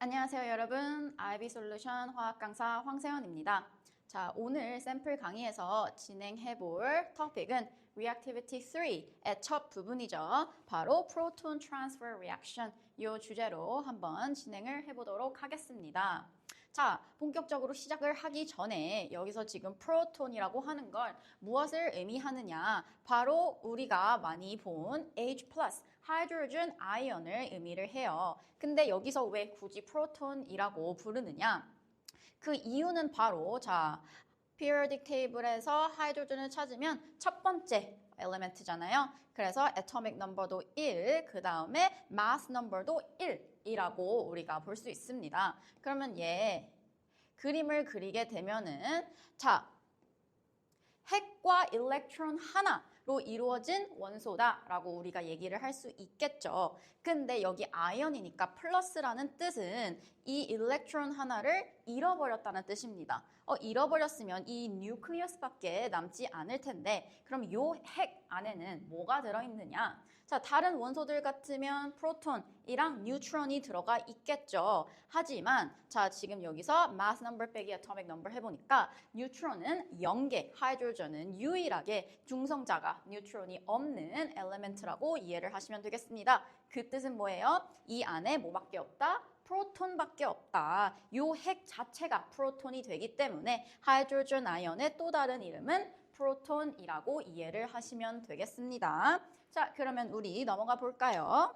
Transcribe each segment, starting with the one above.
안녕하세요, 여러분. IB솔루션 화학 강사 황세연입니다. 자, 오늘 샘플 강의에서 진행해 볼 토픽은 Reactivity 3의 첫 부분이죠. 바로 Proton Transfer Reaction 이 주제로 한번 진행을 해보도록 하겠습니다. 자, 본격적으로 시작을 하기 전에 여기서 지금 프로톤이라고 하는 걸 무엇을 의미하느냐? 바로 우리가 많이 본 H+, 하이드로젠 아이언을 의미를 해요. 근데 여기서 왜 굳이 프로톤이라고 부르느냐? 그 이유는 바로 자, periodic table에서 하이드로젠을 찾으면 첫 번째 엘리멘트잖아요. 그래서 atomic number도 1, 그 다음에 mass number도 1이라고 우리가 볼 수 있습니다. 그러면 그림을 그리게 되면은 자, 핵과 일렉트론 하나로 이루어진 원소다라고 우리가 얘기를 할 수 있겠죠. 근데 여기 아이언이니까 플러스라는 뜻은 이 일렉트론 하나를 잃어버렸다는 뜻입니다. 잃어버렸으면 이 뉴클리어스밖에 남지 않을 텐데 그럼 이 핵 안에는 뭐가 들어있느냐? 자, 다른 원소들 같으면 프로톤이랑 뉴트론이 들어가 있겠죠. 하지만 자, 지금 여기서 mass number 빼기 atomic number 해보니까 뉴트론은 0개, 하이드로전은 유일하게 중성자가 뉴트론이 없는 엘리멘트라고 이해를 하시면 되겠습니다. 그 뜻은 뭐예요? 이 안에 뭐밖에 없다? 프로톤밖에 없다. 이 핵 자체가 프로톤이 되기 때문에 하이드로젠 아이언의 또 다른 이름은 프로톤이라고 이해를 하시면 되겠습니다. 자, 그러면 우리 넘어가 볼까요?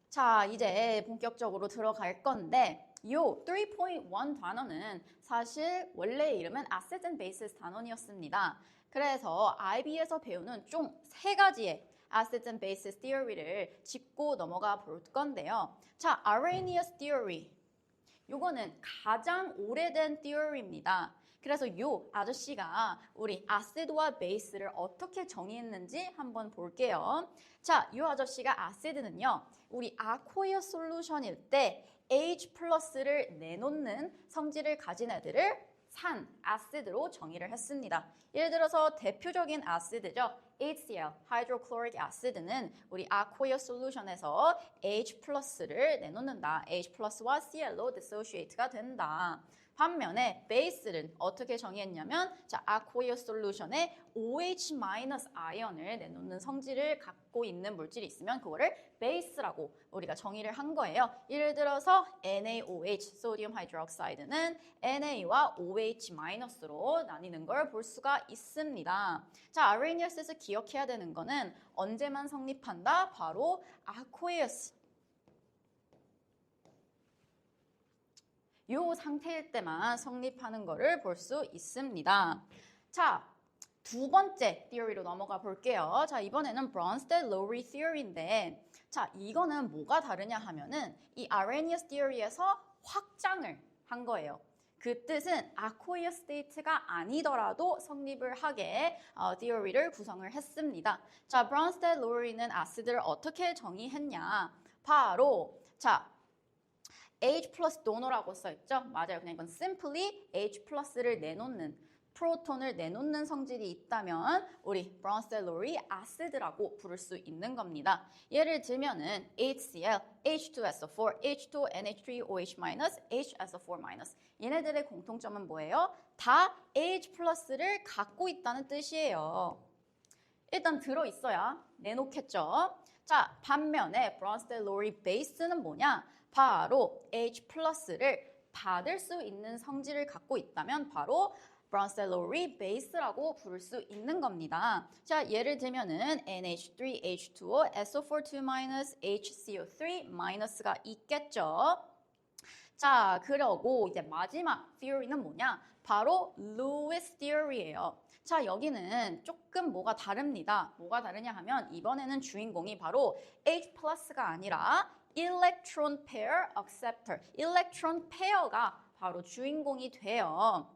자, 이제 본격적으로 들어갈 건데 요 3.1 단원은 사실 원래 이름은 Acids and Bases 단원이었습니다. 그래서 IB에서 배우는 총 3가지의 Acids and Bases Theory를 짚고 넘어가 볼 건데요. 자, Arrhenius Theory. 요거는 가장 오래된 theory입니다. 그래서 요 아저씨가 우리 아시드와 베이스를 어떻게 정의했는지 한번 볼게요. 자, 요 아저씨가 아시드는요, 우리 아쿠이어 솔루션일 때 H+를 내놓는 성질을 가진 애들을 산, 아시드로 정의를 했습니다. 예를 들어서 대표적인 아시드죠. HCl, 하이드로클로릭 아시드는 우리 아쿠이어 솔루션에서 H+를 내놓는다. H+와 Cl로 dissociate가 된다. 반면에 베이스는 어떻게 정의했냐면 자, 아쿠이어 솔루션에 OH- 아이언을 내놓는 성질을 갖고 있는 물질이 있으면 그거를 베이스라고 우리가 정의를 한 거예요. 예를 들어서 NaOH, 소디움 하이드록사이드는 NA와 OH-로 나뉘는 걸 볼 수가 있습니다. 자, 아레니어스에서 기억해야 되는 거는 언제만 성립한다? 바로 아쿠이어스 요 상태일 때만 성립하는 거를 볼 수 있습니다. 자, 두 번째 theory로 넘어가 볼게요. 자, 이번에는 Bronsted-Lowry theory인데 자, 이거는 뭐가 다르냐 하면은 이 Arrhenius theory에서 확장을 한 거예요. 그 뜻은 아쿠이어 스테이트가 아니더라도 성립을 하게 theory를 구성을 했습니다. 자, Bronsted-Lowry는 아시드를 어떻게 정의했냐? 바로 자, H 플러스 도너라고 써있죠? 맞아요. 그냥 이건 simply H 플러스를 내놓는 프로톤을 내놓는 성질이 있다면 우리 Bronsted-Lowry 아시드라고 부를 수 있는 겁니다. 예를 들면은 HCl, H2SO4, H2NH3OH-, HSO4-. 얘네들의 공통점은 뭐예요? 다 H 플러스를 갖고 있다는 뜻이에요. 일단 들어있어야 내놓겠죠. 자, 반면에 Bronsted-Lowry 베이스는 뭐냐? 바로 H 플러스를 받을 수 있는 성질을 갖고 있다면 바로 Bronsted-Lowry 베이스라고 부를 수 있는 겁니다. 자, 예를 들면은 NH3, H2O, SO4 2-, HCO3-가 있겠죠. 자, 그러고 이제 마지막 theory는 뭐냐? 바로 Lewis theory예요. 자, 여기는 조금 뭐가 다릅니다. 뭐가 다르냐 하면 이번에는 주인공이 바로 H+가 아니라 electron pair acceptor, electron pair가 바로 주인공이 돼요.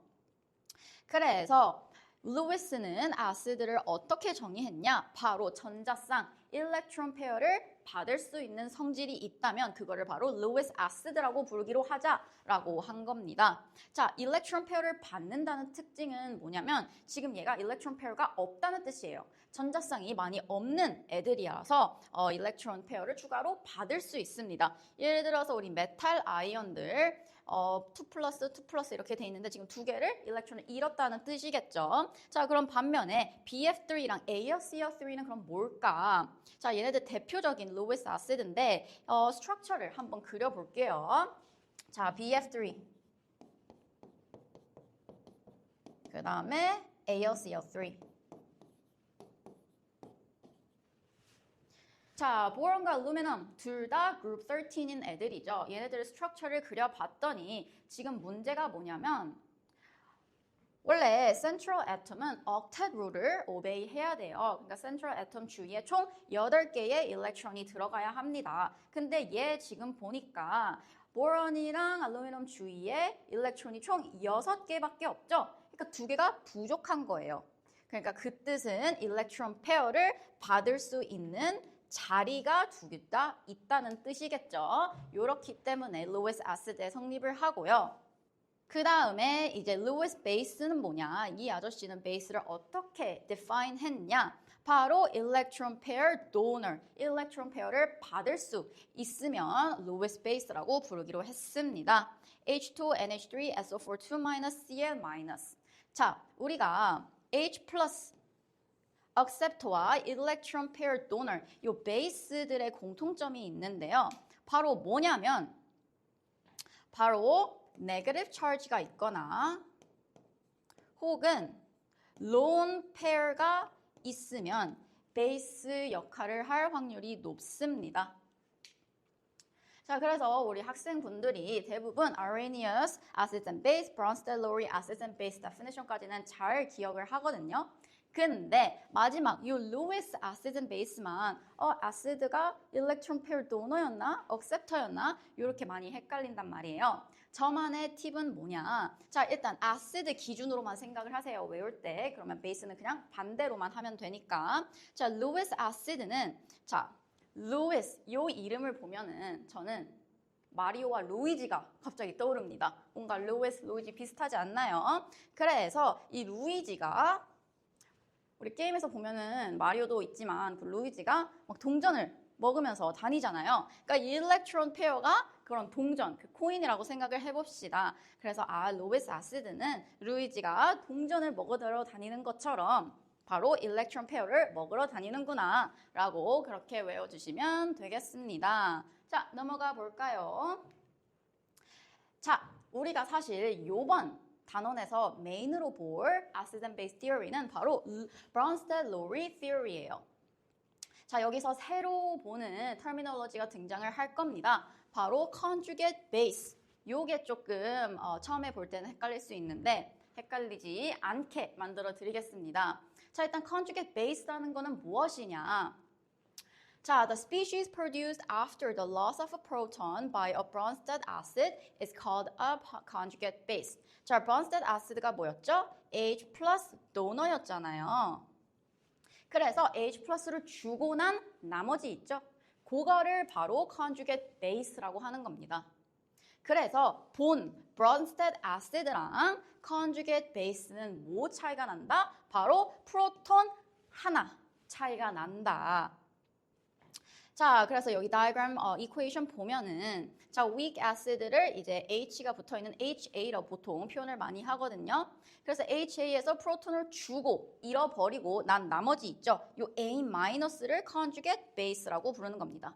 그래서 루이스는 아시드를 어떻게 정의했냐? 바로 전자쌍 electron pair를 받을 수 있는 성질이 있다면 그거를 바로 루이스 아시드라고 부르기로 하자라고 한 겁니다. 자, electron pair를 받는다는 특징은 뭐냐면 지금 얘가 electron pair가 없다는 뜻이에요. 전자쌍이 많이 없는 애들이라서 일렉트론 페어를 추가로 받을 수 있습니다. 예를 들어서 우리 메탈 아이언들 2 플러스 2 플러스 이렇게 돼 있는데 지금 두 개를 일렉트론을 잃었다는 뜻이겠죠. 자, 그럼 반면에 BF3랑 AlCl3는 그럼 뭘까? 자, 얘네들 대표적인 로우스 아시드인데 스트럭처를 한번 그려볼게요. 자, BF3 그 다음에 AlCl3 자, 보론과 알루미늄 둘 다 그룹 13인 애들이죠. 얘네들의 스트럭처를 그려봤더니 지금 문제가 뭐냐면 원래 센트럴 애톰은 octet 룰을 오베이 해야 돼요. 그러니까 센트럴 애톰 주위에 총 8개의 일렉트론이 들어가야 합니다. 근데 얘 지금 보니까 보론이랑 알루미늄 주위에 일렉트론이 총 6개밖에 없죠. 그러니까 2개가 부족한 거예요. 그러니까 그 뜻은 일렉트론 페어를 받을 수 있는 자리가 2개 다 있다는 뜻이겠죠. 이렇기 때문에 로우스 아시드의 성립을 하고요. 그 다음에 이제 로우스 베이스는 뭐냐? 이 아저씨는 베이스를 어떻게 define 했냐? 바로 electron pair donor, electron pair를 받을 수 있으면 로우스 베이스라고 부르기로 했습니다. H2, NH3, SO4, 2-, Cl-. 자, 우리가 H+, acceptor와 electron pair donor 이 베이스들의 공통점이 있는데요. 바로 뭐냐면 바로 negative charge가 있거나 혹은 lone pair가 있으면 베이스 역할을 할 확률이 높습니다. 자, 그래서 우리 학생분들이 대부분 Arrhenius acids and base, Bronsted-Lowry acids and base definition까지는 잘 기억을 하거든요. 근데 마지막 이 로우스 아시드 앤 베이스만 아시드가 일렉트론 페어 도너였나? 억셉터였나? 이렇게 많이 헷갈린단 말이에요. 저만의 팁은 뭐냐? 자, 일단 아시드 기준으로만 생각을 하세요. 외울 때. 그러면 베이스는 그냥 반대로만 하면 되니까. 자, 로우스 아시드는 자, 로우스 이 이름을 보면은 저는 마리오와 루이지가 갑자기 떠오릅니다. 뭔가 로우스, 루이지 비슷하지 않나요? 그래서 이 루이지가 우리 게임에서 보면은 마리오도 있지만 그 루이지가 막 동전을 먹으면서 다니잖아요. 그러니까 이 일렉트론 페어가 그런 동전, 그 코인이라고 생각을 해봅시다. 그래서 로우스 아시드는 루이지가 동전을 먹으러 다니는 것처럼 바로 일렉트론 페어를 먹으러 다니는구나 라고 그렇게 외워주시면 되겠습니다. 자, 넘어가 볼까요? 자, 우리가 사실 요번 단원에서 메인으로 볼 acid and base theory는 바로 Bronsted-Lowry theory예요. 자, 여기서 새로 보는 terminology가 등장을 할 겁니다. 바로 conjugate base. 요게 조금 처음에 볼 때는 헷갈릴 수 있는데 헷갈리지 않게 만들어 드리겠습니다. 자, 일단 conjugate base라는 거는 무엇이냐? 자, the species produced after the loss of a proton by a Bronsted acid is called a conjugate base. 자, Bronsted acid가 뭐였죠? H 플러스 도너였잖아요. 그래서 H 플러스를 주고 난 나머지 있죠? 그거를 바로 conjugate base라고 하는 겁니다. 그래서 본 Bronsted acid랑 conjugate base는 뭐 차이가 난다? 바로 프로톤 하나 차이가 난다. 자, 그래서 여기 다이어그램 이퀘이션 보면은 자, weak acid를 이제 H가 붙어 있는 HA로 보통 표현을 많이 하거든요. 그래서 HA에서 프로톤을 주고 잃어버리고 난 나머지 있죠. 요 A-를 conjugate base라고 부르는 겁니다.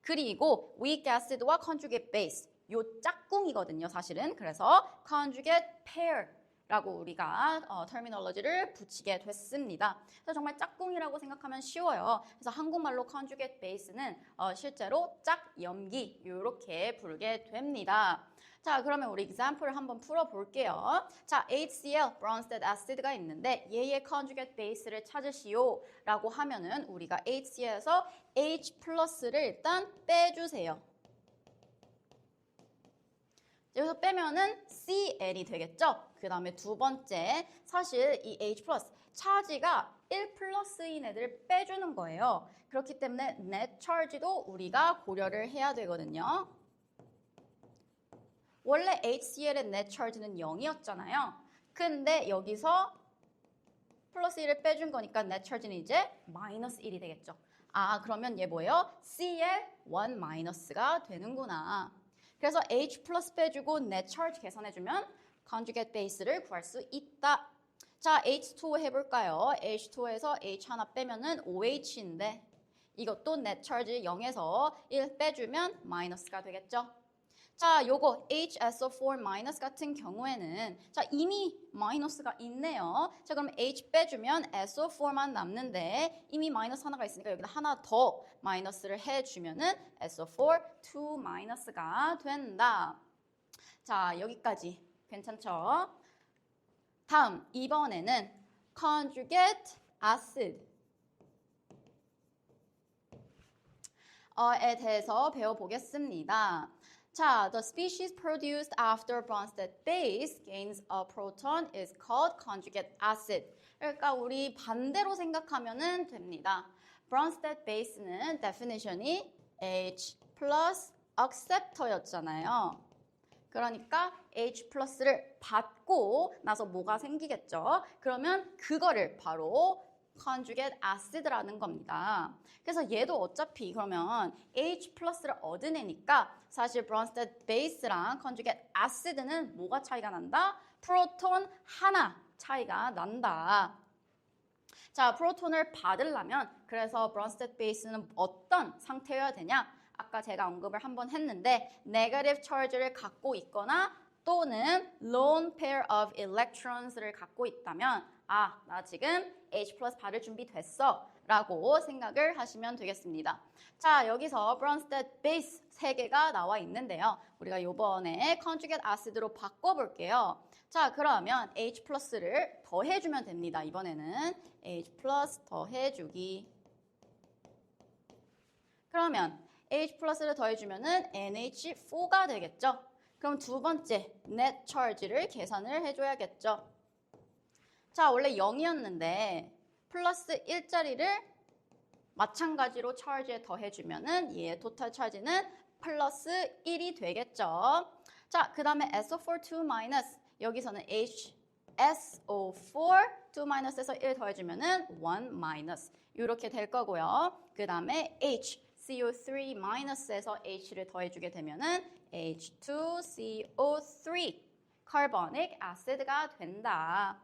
그리고 weak acid와 conjugate base 요 짝꿍이거든요, 사실은. 그래서 conjugate pair 라고 우리가 terminology를 붙이게 됐습니다. 그래서 정말 짝꿍이라고 생각하면 쉬워요. 그래서 한국말로 conjugate base는 실제로 짝염기 이렇게 부르게 됩니다. 자, 그러면 우리 example을 한번 풀어볼게요. 자, HCl, Bronsted acid가 있는데 얘의 conjugate base를 찾으시오 라고 하면은 우리가 HCl에서 H 플러스를 일단 빼주세요. 여기서 빼면은 Cl이 되겠죠? 그 다음에 두 번째, 사실 이 H 플러스 차지가 1 플러스인 애들을 빼주는 거예요. 그렇기 때문에 net charge도 우리가 고려를 해야 되거든요. 원래 HCl의 net charge는 0이었잖아요. 근데 여기서 플러스 1을 빼준 거니까 net charge는 이제 마이너스 1이 되겠죠. 아, 그러면 얘 뭐예요? CL1 마이너스가 되는구나. 그래서 H 플러스 빼주고 net charge 계산해주면 conjugate base를 구할 수 있다. 자, H2O 해볼까요? H2O에서 H 하나 빼면은 OH인데 이것도 net charge 0에서 1 빼주면 마이너스가 되겠죠. 자, 요거 HSO4 마이너스 같은 경우에는 자, 이미 마이너스가 있네요. 자, 그럼 H 빼주면 SO4만 남는데 이미 마이너스 하나가 있으니까 여기다 하나 더 마이너스를 해주면은 SO4 2 마이너스가 된다. 자, 여기까지 괜찮죠? 다음, 이번에는 conjugate acid 에 대해서 배워보겠습니다. 자, the species produced after Bronsted base gains a proton is called conjugate acid. 그러니까 우리 반대로 생각하면 됩니다. Bronsted base는 definition이 H plus acceptor였잖아요. 그러니까 H 플러스를 받고 나서 뭐가 생기겠죠? 그러면 그거를 바로 conjugate acid라는 겁니다. 그래서 얘도 어차피 그러면 H 플러스를 얻어내니까 사실 Bronsted base랑 conjugate acid는 뭐가 차이가 난다? 프로톤 하나 차이가 난다. 자, 프로톤을 받으려면 그래서 Bronsted base는 어떤 상태여야 되냐? 아까 제가 언급을 한번 했는데 negative charge를 갖고 있거나 또는 lone pair of electrons를 갖고 있다면 아, 나 지금 H 플러스 받을 준비 됐어 라고 생각을 하시면 되겠습니다. 자, 여기서 Bronsted base 3개가 나와 있는데요. 우리가 이번에 conjugate acid로 바꿔볼게요. 자, 그러면 H 플러스를 더해주면 됩니다. 이번에는 H 플러스 더해주기. 그러면 H 플러스를 더해주면은 NH4가 되겠죠. 그럼 두 번째 net charge를 계산을 해줘야겠죠. 자, 원래 0이었는데 플러스 1짜리를 마찬가지로 charge에 더해주면은 얘의 total charge는 플러스 1이 되겠죠. 자, 그 다음에 SO4 2 마이너스 여기서는 HSO4 2 마이너스에서 1 더해주면은 1 마이너스 이렇게 될 거고요. 그 다음에 CO3 마이너스에서 H를 더해주게 되면은 H2CO3 carbonic acid가 된다.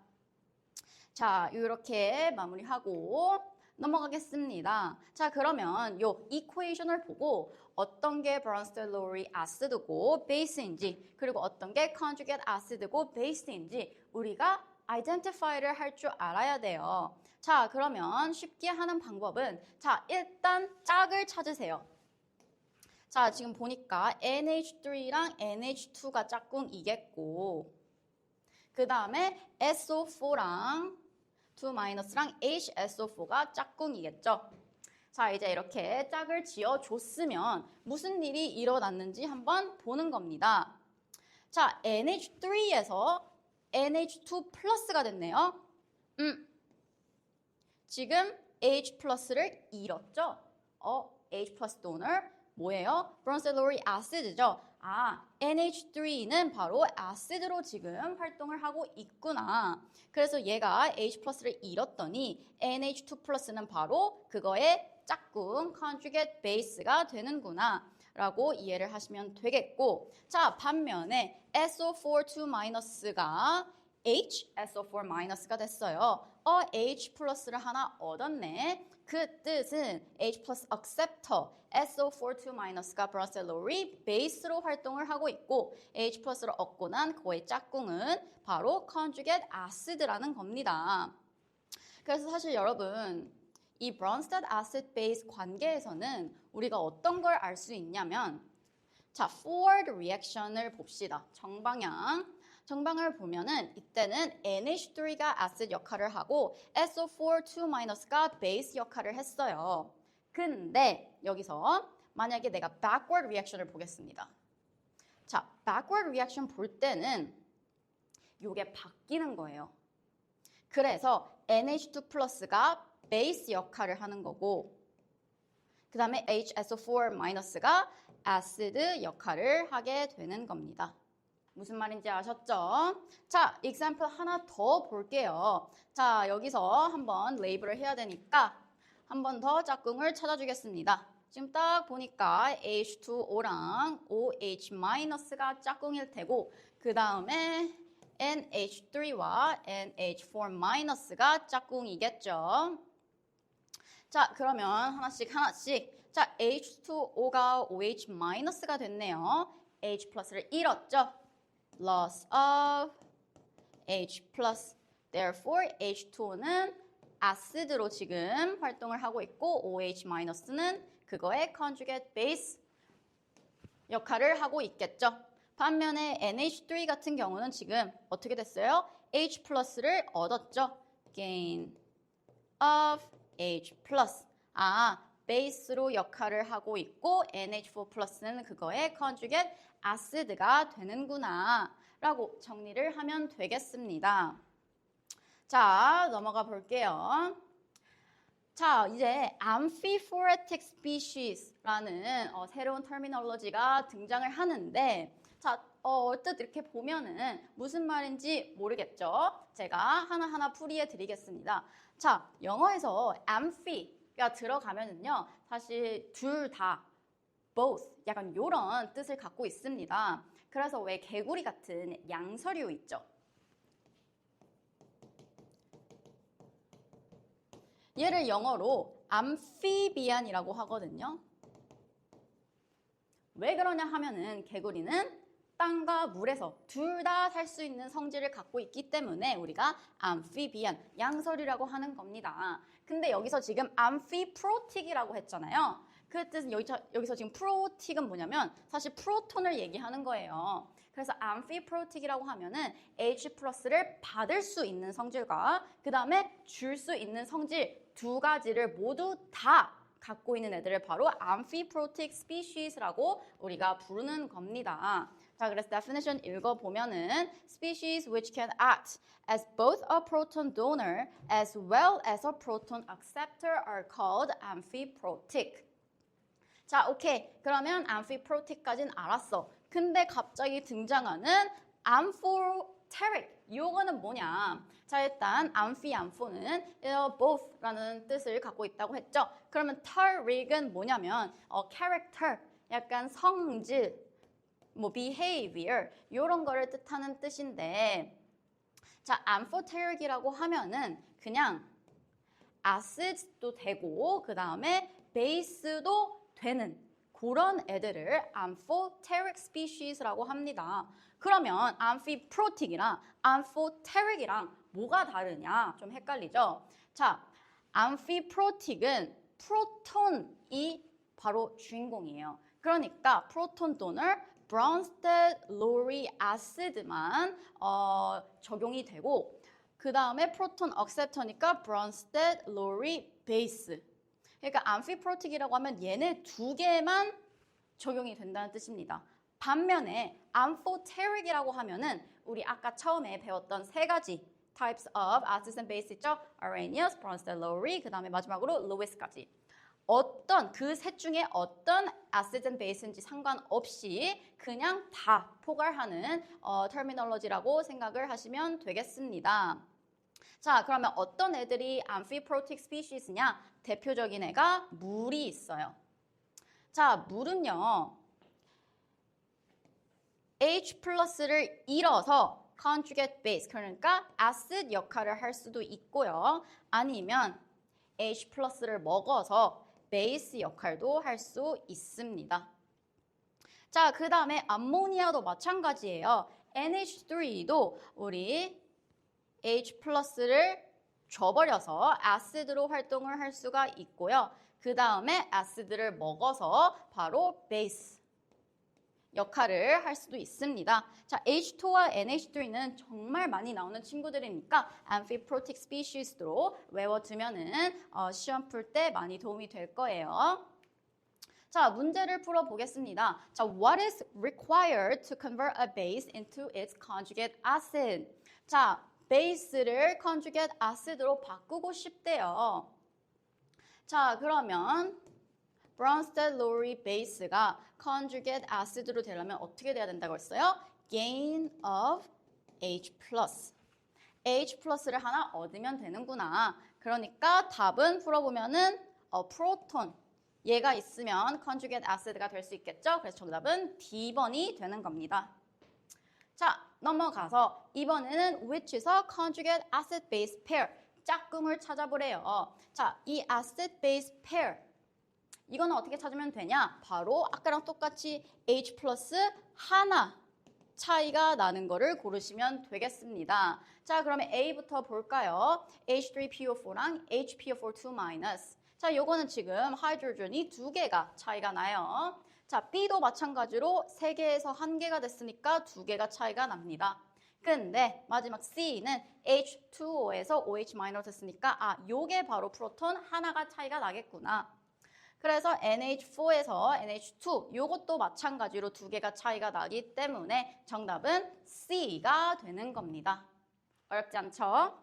자, 이렇게 마무리하고 넘어가겠습니다. 자, 그러면 요 이퀘이션을 보고 어떤 게 Bronsted-Lowry acid고 base인지 그리고 어떤 게 conjugate acid고 base인지 우리가 identify를 할 줄 알아야 돼요. 자, 그러면 쉽게 하는 방법은 자, 일단 짝을 찾으세요. 자, 지금 보니까 NH3랑 NH2가 짝꿍이겠고 그 다음에 SO4랑 2-랑 HSO4가 짝꿍이겠죠. 자, 이제 이렇게 짝을 지어줬으면 무슨 일이 일어났는지 한번 보는 겁니다. 자, NH3에서 NH2 플러스가 됐네요. 지금 H 플러스를 잃었죠? H 플러스 donor 뭐예요? Bronsted-Lowry acid죠? 아, NH3는 바로 acid로 지금 활동을 하고 있구나. 그래서 얘가 H 플러스를 잃었더니 NH2 플러스는 바로 그거의 짝꿍 conjugate base가 되는구나 라고 이해를 하시면 되겠고 자, 반면에 SO4 2 마이너스가 HSO4 마이너스가 됐어요. H 플러스를 하나 얻었네. 그 뜻은 H 플러스 acceptor SO4 2 마이너스가 Bronsted-Lowry base로 활동을 하고 있고 H 플러스를 얻고 난 그의 짝꿍은 바로 conjugate acid라는 겁니다. 그래서 사실 여러분 이 Bronsted acid base 관계에서는 우리가 어떤 걸 알 수 있냐면 자, forward reaction을 봅시다. 정방을 보면은 이때는 NH3가 acid 역할을 하고 SO4 2-가 base 역할을 했어요. 근데 여기서 만약에 내가 backward reaction을 보겠습니다. 자, backward reaction 볼 때는 이게 바뀌는 거예요. 그래서 NH2 플러스가 base 역할을 하는 거고 그 다음에 HSO4 마이너스가 acid 역할을 하게 되는 겁니다. 무슨 말인지 아셨죠? 자, example 하나 더 볼게요. 자, 여기서 한번 레이블을 해야 되니까 한 번 더 짝꿍을 찾아주겠습니다. 지금 딱 보니까 H2O랑 OH-가 짝꿍일 테고 그 다음에 NH3와 NH4-가 짝꿍이겠죠. 자, 그러면 하나씩. 자, H2O가 OH-가 됐네요. H 플러스를 잃었죠. Loss of H plus. Therefore, H2O는 아시드로 지금 활동을 하고 있고 OH-는 그거의 conjugate base 역할을 하고 있겠죠. 반면에 NH3 같은 경우는 지금 어떻게 됐어요? H 플러스를 얻었죠. Gain of H 플러스. 베이스로 역할을 하고 있고 NH4 플러스는 그거의 conjugate 아시드가 되는구나 라고 정리를 하면 되겠습니다. 자, 넘어가 볼게요. 자, 이제 amphiphloratic species라는 새로운 터미놀로지가 등장을 하는데 자, 어쨌든 이렇게 보면은 무슨 말인지 모르겠죠? 제가 하나하나 풀이해 드리겠습니다. 자, 영어에서 amphi가 들어가면은요, 사실 둘 다, both, 약간 요런 뜻을 갖고 있습니다. 그래서 왜 개구리 같은 양서류 있죠? 얘를 영어로 amphibian이라고 하거든요. 왜 그러냐 하면은 개구리는 땅과 물에서 둘 다 살 수 있는 성질을 갖고 있기 때문에 우리가 amphibian, 양서류라고 하는 겁니다. 근데 여기서 지금 amphiprotic이라고 했잖아요. 그 뜻은 여기서 지금 프로틱은 뭐냐면 사실 프로톤을 얘기하는 거예요. 그래서 amphiprotic이라고 하면은 H 플러스를 받을 수 있는 성질과 그 다음에 줄 수 있는 성질 두 가지를 모두 다 갖고 있는 애들을 바로 amphiprotic species라고 우리가 부르는 겁니다. 자, 그래서 definition 읽어보면은 species which can act as both a proton donor as well as a proton acceptor are called amphiprotic. 자, 오케이. 그러면 amphiprotic까지는 알았어. 근데 갑자기 등장하는 amphoteric. 요거는 뭐냐? 자, 일단 amphi는 both라는 뜻을 갖고 있다고 했죠. 그러면 teric은 뭐냐면 character, 약간 성질, 뭐 behavior 요런 거를 뜻하는 뜻인데 자, amphoteric이라고 하면은 그냥 acid도 되고 그 다음에 base도 되는 그런 애들을 amphoteric species라고 합니다. 그러면 amphiprotic이랑 amphoteric이랑 뭐가 다르냐? 좀 헷갈리죠? 자, amphiprotic은 프로톤이 바로 주인공이에요. 그러니까 프로톤 도널 Bronsted-Lowry acid만 적용이 되고 그 다음에 프로톤 액셉터니까 Bronsted-Lowry base. 그러니까 amphiprotic이라고 하면 얘네 두 개만 적용이 된다는 뜻입니다. 반면에 amphoteric이라고 하면은 우리 아까 처음에 배웠던 세 가지 types of acids and bases 있죠? Arrhenius, Bronsted-Lowry, 그 다음에 마지막으로 Lewis까지. 어떤 그 셋 중에 어떤 acids and bases인지 상관없이 그냥 다 포괄하는 terminology라고 생각을 하시면 되겠습니다. 자, 그러면 어떤 애들이 amphiprotic species냐? 대표적인 애가 물이 있어요. 자, 물은요. H 플러스를 잃어서 conjugate base, 그러니까 acid 역할을 할 수도 있고요. 아니면 H 플러스를 먹어서 베이스 역할도 할 수 있습니다. 자, 그 다음에 암모니아도 마찬가지예요. NH3도 우리 H 플러스를 줘버려서 아시드로 활동을 할 수가 있고요. 그 다음에 아시드를 먹어서 바로 베이스 역할을 할 수도 있습니다. 자, H2와 NH3는 정말 많이 나오는 친구들이니까 amphiprotic species로 외워두면은 시험 풀 때 많이 도움이 될 거예요. 자, 문제를 풀어보겠습니다. 자, what is required to convert a base into its conjugate acid? 자, 베이스를 conjugate acid로 바꾸고 싶대요. 자, 그러면 Bronsted-Lowry base가 conjugate acid로 되려면 어떻게 돼야 된다고 했어요? gain of H+. H+를 하나 얻으면 되는구나. 그러니까 답은 풀어보면은 프로톤. 얘가 있으면 conjugate acid가 될 수 있겠죠? 그래서 정답은 D번이 되는 겁니다. 자, 넘어가서 이번에는 which에서 conjugate acid base pair. 짝꿍을 찾아보래요. 자, 이 acid base pair. 이거는 어떻게 찾으면 되냐? 바로 아까랑 똑같이 H 플러스 하나 차이가 나는 거를 고르시면 되겠습니다. 자, 그러면 A부터 볼까요? H3PO4랑 HPO4 2-. 자, 요거는 지금 하이드로전이 2개가 차이가 나요. 자, B도 마찬가지로 3개에서 1개가 됐으니까 2개가 차이가 납니다. 근데 마지막 C는 H2O에서 OH- 됐으니까 요게 바로 프로톤 하나가 차이가 나겠구나. 그래서 NH4에서 NH2 요것도 마찬가지로 2개가 차이가 나기 때문에 정답은 C가 되는 겁니다. 어렵지 않죠?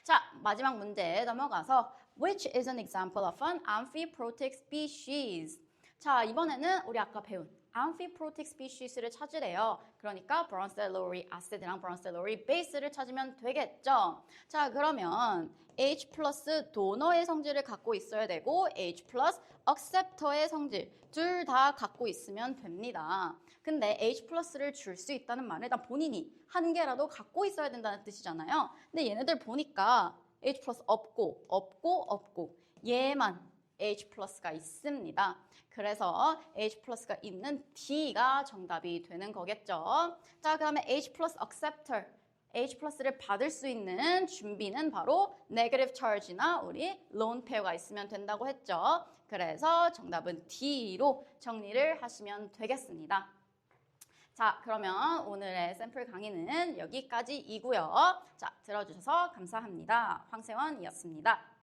자, 마지막 문제 넘어가서 Which is an example of an amphiprotic species? 자, 이번에는 우리 아까 배운 amphiprotic species를 찾으래요. 그러니까 Bronsted-Lowry acid랑 Bronsted-Lowry base를 찾으면 되겠죠. 자, 그러면 H 플러스 도너의 성질을 갖고 있어야 되고 H 플러스 acceptor의 성질 둘 다 갖고 있으면 됩니다. 근데 H 플러스를 줄 수 있다는 말은 일단 본인이 한 개라도 갖고 있어야 된다는 뜻이잖아요. 근데 얘네들 보니까 H 플러스 없고 얘만 H 플러스가 있습니다. 그래서 H 플러스가 있는 D가 정답이 되는 거겠죠. 자, 그러면 H 플러스 acceptor, H 플러스를 받을 수 있는 준비는 바로 negative charge나 우리 lone pair가 있으면 된다고 했죠. 그래서 정답은 D로 정리를 하시면 되겠습니다. 자, 그러면 오늘의 샘플 강의는 여기까지이고요. 자, 들어주셔서 감사합니다. 황세원이었습니다.